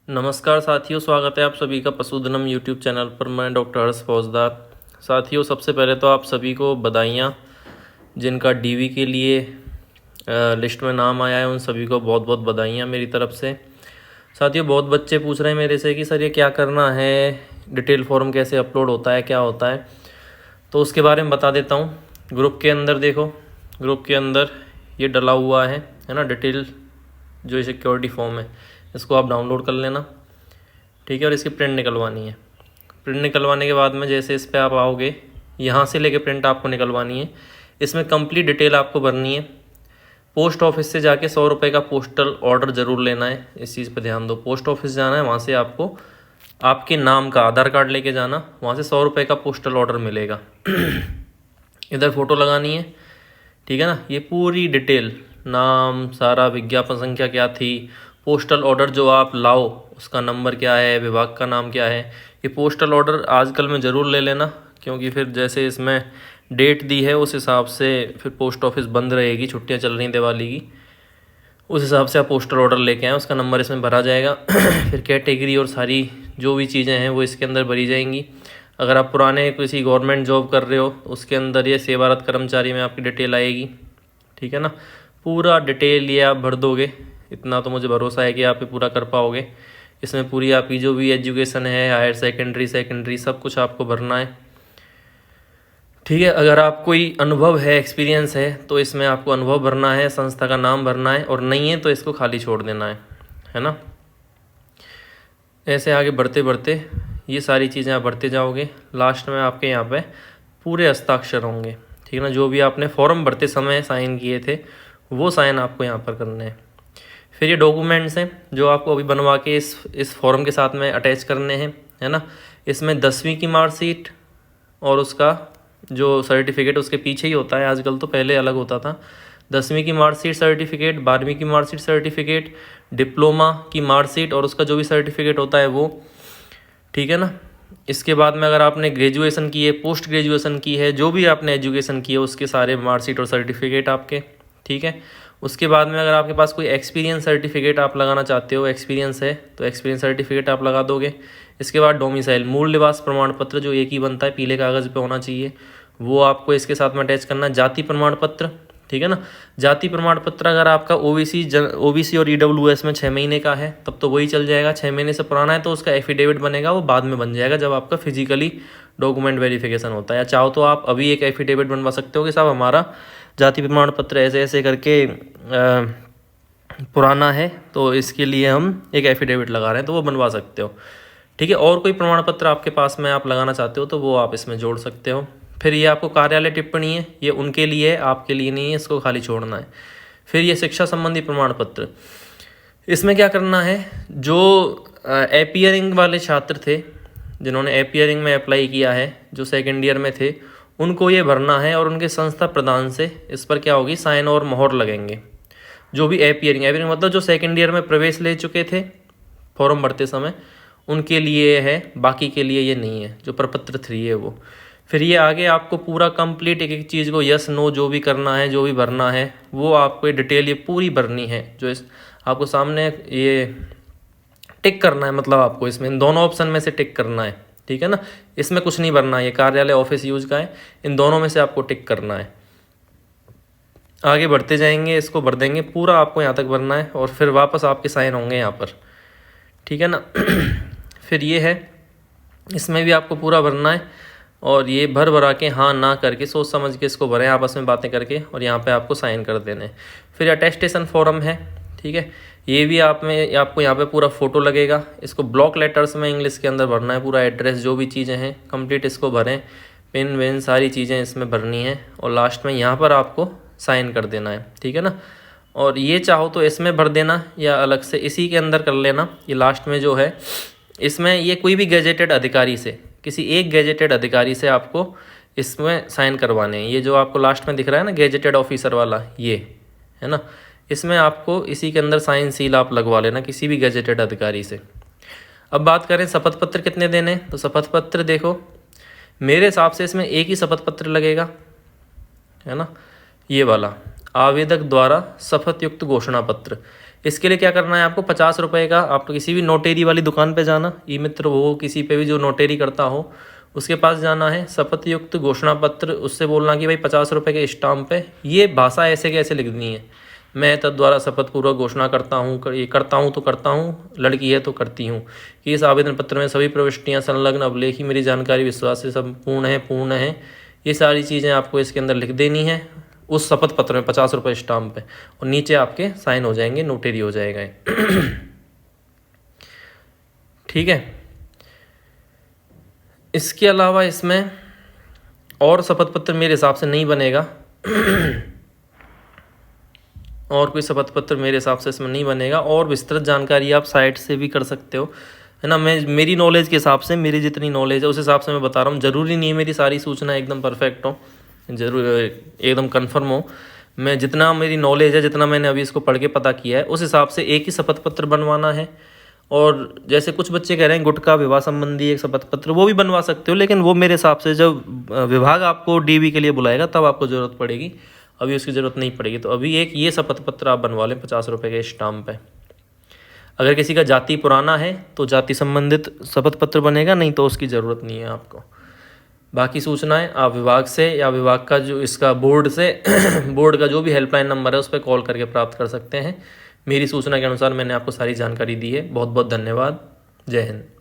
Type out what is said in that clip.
नमस्कार साथियों, स्वागत है आप सभी का पशुधनम यूट्यूब चैनल पर। मैं डॉक्टर हर्ष फौजदार। साथियों, सबसे पहले तो आप सभी को बधाइयाँ। जिनका डीवी के लिए लिस्ट में नाम आया है उन सभी को बहुत बहुत बधाइयाँ मेरी तरफ से। साथियों, बहुत बच्चे पूछ रहे हैं मेरे से कि सर ये क्या करना है, डिटेल फॉर्म कैसे अपलोड होता है, क्या होता है, तो उसके बारे में बता देता हूँ। ग्रुप के अंदर देखो, ग्रुप के अंदर ये डला हुआ है ना, डिटेल जो सिक्योरिटी फॉर्म है, इसको आप डाउनलोड कर लेना, ठीक है। और इसकी प्रिंट निकलवानी है। प्रिंट निकलवाने के बाद में जैसे इस पर आप आओगे, यहाँ से लेके प्रिंट आपको निकलवानी है। इसमें कंप्लीट डिटेल आपको भरनी है। पोस्ट ऑफिस से जाके 100 रुपये का पोस्टल ऑर्डर ज़रूर लेना है, इस चीज़ पे ध्यान दो। पोस्ट ऑफिस जाना है, वहाँ से आपको आपके नाम का आधार कार्ड लेके जाना, वहाँ से 100 रुपये का पोस्टल ऑर्डर मिलेगा। इधर फ़ोटो लगानी है, ठीक है ना। ये पूरी डिटेल, नाम, सारा, विज्ञापन संख्या क्या थी, पोस्टल ऑर्डर जो आप लाओ उसका नंबर क्या है, विभाग का नाम क्या है। ये पोस्टल ऑर्डर आजकल में ज़रूर ले लेना, क्योंकि फिर जैसे इसमें डेट दी है उस हिसाब से फिर पोस्ट ऑफिस बंद रहेगी, छुट्टियां चल रही दिवाली की, उस हिसाब से आप पोस्टल ऑर्डर लेके आएँ, उसका नंबर इसमें भरा जाएगा। फिर कैटेगरी और सारी जो भी चीज़ें हैं वो इसके अंदर भरी जाएंगी। अगर आप पुराने किसी गवर्नमेंट जॉब कर रहे हो उसके अंदर ये सेवारत कर्मचारी में आपकी डिटेल आएगी, ठीक है ना। पूरा डिटेल ये आप भर दोगे, इतना तो मुझे भरोसा है कि आप ये पूरा कर पाओगे। इसमें पूरी आपकी जो भी एजुकेशन है, हायर सेकेंडरी सब कुछ आपको भरना है, ठीक है। अगर आप कोई अनुभव है, एक्सपीरियंस है, तो इसमें आपको अनुभव भरना है, संस्था का नाम भरना है, और नहीं है तो इसको खाली छोड़ देना है ना। ऐसे आगे बढ़ते बढ़ते ये सारी चीज़ें आप भरते जाओगे। लास्ट में आपके यहाँ पे पूरे हस्ताक्षर होंगे, ठीक है ना। जो भी आपने फॉर्म भरते समय साइन किए थे वो साइन आपको यहाँ पर करने हैं। फिर ये डॉक्यूमेंट्स हैं जो आपको अभी बनवा के इस फॉर्म के साथ में अटैच करने हैं, है ना। इसमें 10वीं की मार्कशीट और उसका जो सर्टिफिकेट उसके पीछे ही होता है, आजकल तो पहले अलग होता था। 10वीं की मार्कशीट सर्टिफिकेट, 12वीं की मार्कशीट सर्टिफिकेट, डिप्लोमा की मार्कशीट और उसका जो भी सर्टिफिकेट होता है वो, ठीक है ना। इसके बाद में अगर आपने ग्रेजुएशन की है, पोस्ट ग्रेजुएशन की है, जो भी आपने एजुकेशन की है उसके सारे मार्कशीट और सर्टिफिकेट आपके, ठीक है। उसके बाद में अगर आपके पास कोई एक्सपीरियंस सर्टिफिकेट आप लगाना चाहते हो, एक्सपीरियंस है तो एक्सपीरियंस सर्टिफिकेट आप लगा दोगे। इसके बाद डोमिसाइल, मूल निवास प्रमाण पत्र जो एक ही बनता है, पीले कागज़ पे होना चाहिए, वो आपको इसके साथ में अटैच करना है। जाति प्रमाण पत्र, ठीक है ना। जाति प्रमाण पत्र अगर आपका ओबीसी और ईडब्ल्यूएस में 6 महीने का है तब तो वही चल जाएगा। 6 महीने से पुराना है तो उसका एफिडेविट बनेगा, वो बाद में बन जाएगा जब आपका फिजिकली डॉक्यूमेंट वेरिफिकेशन होता है। या चाहो तो आप अभी एक एफिडेविट बनवा सकते हो कि साहब हमारा जाति प्रमाण पत्र ऐसे ऐसे करके पुराना है, तो इसके लिए हम एक एफिडेविट लगा रहे हैं, तो वो बनवा सकते हो, ठीक है। और कोई प्रमाण पत्र आपके पास में आप लगाना चाहते हो तो वो आप इसमें जोड़ सकते हो। फिर ये आपको कार्यालय टिप्पणी है, ये उनके लिए है, आपके लिए नहीं है, इसको खाली छोड़ना है। फिर ये शिक्षा संबंधी प्रमाण पत्र, इसमें क्या करना है, जो एपियरिंग वाले छात्र थे जिन्होंने एपियरिंग में अप्लाई किया है, जो सेकेंड ईयर में थे, उनको ये भरना है और उनके संस्था प्रधान से इस पर क्या होगी, साइन और मोहर लगेंगे। जो भी एपियरिंग मतलब जो सेकेंड ईयर में प्रवेश ले चुके थे फॉर्म भरते समय, उनके लिए है, बाकी के लिए ये नहीं है, जो प्रपत्र 3 है वो। फिर ये आगे आपको पूरा कंप्लीट एक एक चीज़ को यस नो जो भी करना है, जो भी भरना है, वो आपको डिटेल ये पूरी भरनी है। जो इस आपको सामने ये टिक करना है, मतलब आपको इसमें इन दोनों ऑप्शन में से टिक करना है, ठीक है ना। इसमें कुछ नहीं भरना है, ये कार्यालय ऑफिस यूज का है, इन दोनों में से आपको टिक करना है। आगे बढ़ते जाएंगे, इसको भर देंगे पूरा, आपको यहाँ तक भरना है और फिर वापस आपके साइन होंगे यहाँ पर, ठीक है ना। फिर ये है, इसमें भी आपको पूरा भरना है और ये भर भरा के हाँ ना करके सोच समझ के इसको भरें आपस में बातें करके, और यहाँ पे आपको साइन कर देने। फिर अटेस्टेशन फॉर्म है, ठीक है। ये भी आपको यहाँ पे पूरा फ़ोटो लगेगा, इसको ब्लॉक लेटर्स में इंग्लिश के अंदर भरना है, पूरा एड्रेस जो भी चीज़ें हैं कंप्लीट इसको भरें, पिन विन सारी चीज़ें इसमें भरनी है, और लास्ट में यहाँ पर आपको साइन कर देना है, ठीक है ना। और ये चाहो तो इसमें भर देना या अलग से इसी के अंदर कर लेना। ये लास्ट में जो है, इसमें ये कोई भी गैजेटेड अधिकारी से, किसी एक गैजेटेड अधिकारी से आपको इसमें साइन करवाने हैं। ये जो आपको लास्ट में दिख रहा है ना गैजेटेड ऑफिसर वाला, ये है ना, इसमें आपको इसी के अंदर साइन सील आप लगवा लेना किसी भी गैजेटेड अधिकारी से। अब बात करें शपथ पत्र कितने देने, तो शपथ पत्र देखो मेरे हिसाब से इसमें एक ही शपथ पत्र लगेगा, है ना, ये वाला आवेदक द्वारा शपथ युक्त घोषणा पत्र। इसके लिए क्या करना है आपको, 50 रुपये का आप किसी भी नोटेरी वाली दुकान पे जाना, ई मित्र हो किसी पे भी जो नोटेरी करता हो उसके पास जाना है, शपथ युक्त घोषणा पत्र, उससे बोलना कि भाई 50 रुपये के स्टाम्प पे ये भाषा ऐसे कैसे लिखनी है, मैं तद्वारा शपथ पूर्वक घोषणा करता हूँ, ये करता हूँ तो करता हूँ, लड़की है तो करती हूँ कि इस आवेदन पत्र में सभी प्रविष्टियाँ संलग्न अभिलेख ही मेरी जानकारी विश्वास से संपूर्ण पूर्ण है, ये सारी चीज़ें आपको इसके अंदर लिख देनी है उस शपथ पत्र में 50 रुपये स्टाम्प पे, और नीचे आपके साइन हो जाएंगे, नोटेरी हो जाएगा। ठीक है। इसके अलावा इसमें और शपथ पत्र मेरे हिसाब से नहीं बनेगा। और कोई शपथ पत्र मेरे हिसाब से इसमें नहीं बनेगा। और विस्तृत जानकारी आप साइट से भी कर सकते हो, है ना। मैं मेरी नॉलेज के हिसाब से, मेरी जितनी नॉलेज है उस हिसाब से मैं बता रहा हूँ। ज़रूरी नहीं है मेरी सारी सूचना एकदम परफेक्ट हो, जरूर एकदम कन्फर्म हो। मैं जितना मेरी नॉलेज है, जितना मैंने अभी इसको पढ़ के पता किया है, उस हिसाब से एक ही शपथ पत्र बनवाना है। और जैसे कुछ बच्चे कह रहे हैं गुटका विवाह संबंधी एक शपथ पत्र, वो भी बनवा सकते हो, लेकिन वो मेरे हिसाब से जब विभाग आपको डीवी के लिए बुलाएगा तब आपको ज़रूरत पड़ेगी, अभी उसकी ज़रूरत नहीं पड़ेगी। तो अभी एक ये शपथ पत्र आप बनवा लें 50 रुपये के स्टाम्प पे। अगर किसी का जाति पुराना है तो जाति संबंधित शपथ पत्र बनेगा, नहीं तो उसकी ज़रूरत नहीं है आपको। बाकी सूचनाएं आप विभाग से या विभाग का जो इसका बोर्ड से बोर्ड का जो भी हेल्पलाइन नंबर है उस पर कॉल करके प्राप्त कर सकते हैं। मेरी सूचना के अनुसार मैंने आपको सारी जानकारी दी है। बहुत बहुत धन्यवाद। जय हिंद।